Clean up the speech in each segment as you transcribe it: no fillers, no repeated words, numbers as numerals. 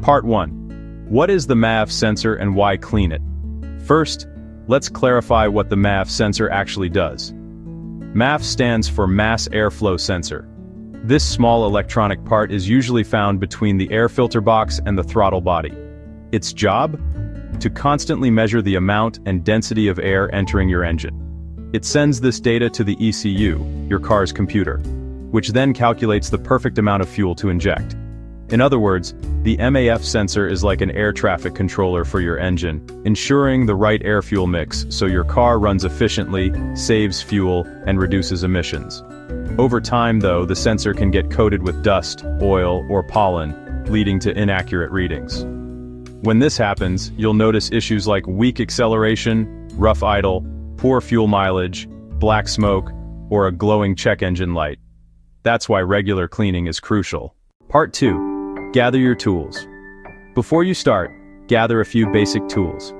Part 1. What is the MAF sensor and why clean it? First, let's clarify what the MAF sensor actually does. MAF stands for Mass Airflow Sensor. This small electronic part is usually found between the air filter box and the throttle body. Its job? To constantly measure the amount and density of air entering your engine. It sends this data to the ECU, your car's computer, which then calculates the perfect amount of fuel to inject. In other words, the MAF sensor is like an air traffic controller for your engine, ensuring the right air-fuel mix so your car runs efficiently, saves fuel, and reduces emissions. Over time, though, the sensor can get coated with dust, oil, or pollen, leading to inaccurate readings. When this happens, you'll notice issues like weak acceleration, rough idle, poor fuel mileage, black smoke, or a glowing check engine light. That's why regular cleaning is crucial. Part 2. Gather your tools. Before you start, gather a few basic tools.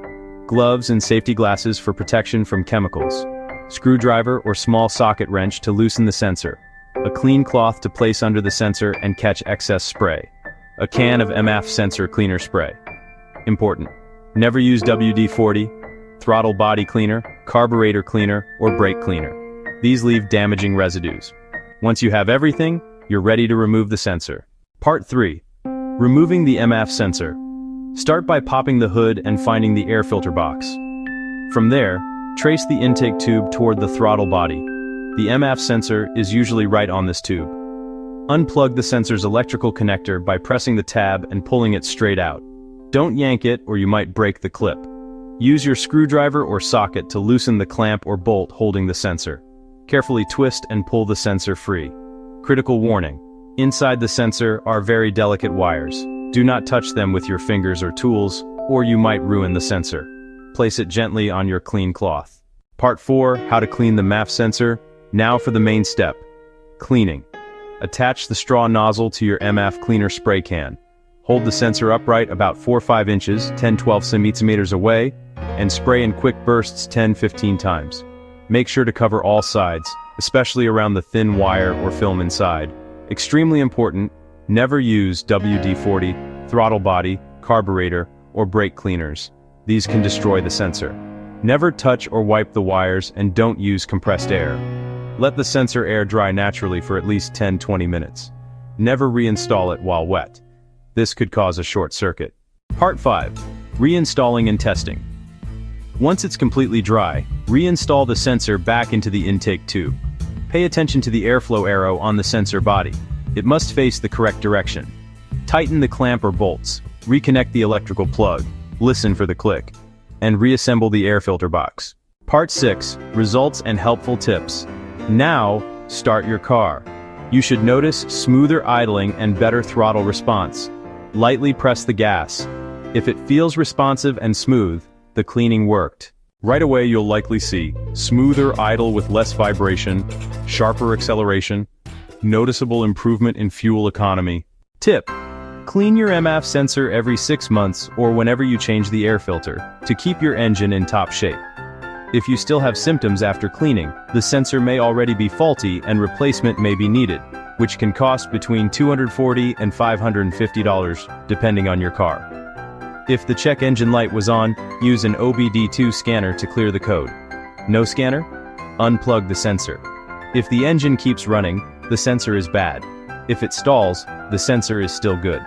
Gloves and safety glasses for protection from chemicals. Screwdriver or small socket wrench to loosen the sensor. A clean cloth to place under the sensor and catch excess spray. A can of MAF sensor cleaner spray. Important. Never use WD-40, throttle body cleaner, carburetor cleaner, or brake cleaner. These leave damaging residues. Once you have everything, you're ready to remove the sensor. Part 3. Removing the MAF sensor. Start by popping the hood and finding the air filter box. From there, trace the intake tube toward the throttle body. The MAF sensor is usually right on this tube. Unplug the sensor's electrical connector by pressing the tab and pulling it straight out. Don't yank it or you might break the clip. Use your screwdriver or socket to loosen the clamp or bolt holding the sensor. Carefully twist and pull the sensor free. Critical warning. Inside the sensor are very delicate wires. Do not touch them with your fingers or tools, or you might ruin the sensor. Place it gently on your clean cloth. Part 4. How to clean the MAF sensor. Now for the main step. Cleaning. Attach the straw nozzle to your MAF cleaner spray can. Hold the sensor upright about 4-5 inches, 10-12 centimeters away, and spray in quick bursts 10-15 times. Make sure to cover all sides, especially around the thin wire or film inside. Extremely important, never use WD-40, throttle body, carburetor, or brake cleaners. These can destroy the sensor. Never touch or wipe the wires and don't use compressed air. Let the sensor air dry naturally for at least 10-20 minutes. Never reinstall it while wet. This could cause a short circuit. Part 5. Reinstalling and testing. Once it's completely dry, reinstall the sensor back into the intake tube. Pay attention to the airflow arrow on the sensor body. It must face the correct direction. Tighten the clamp or bolts. Reconnect the electrical plug. Listen for the click. And reassemble the air filter box. Part 6. Results and helpful tips. Now, start your car. You should notice smoother idling and better throttle response. Lightly press the gas. If it feels responsive and smooth, the cleaning worked. Right away you'll likely see smoother idle with less vibration, sharper acceleration, noticeable improvement in fuel economy. Tip: clean your MAF sensor every 6 months or whenever you change the air filter to keep your engine in top shape. If you still have symptoms after cleaning, the sensor may already be faulty and replacement may be needed, which can cost between $240 and $550 depending on your car. If the check engine light was on, use an OBD2 scanner to clear the code. No scanner? Unplug the sensor. If the engine keeps running, the sensor is bad. If it stalls, the sensor is still good.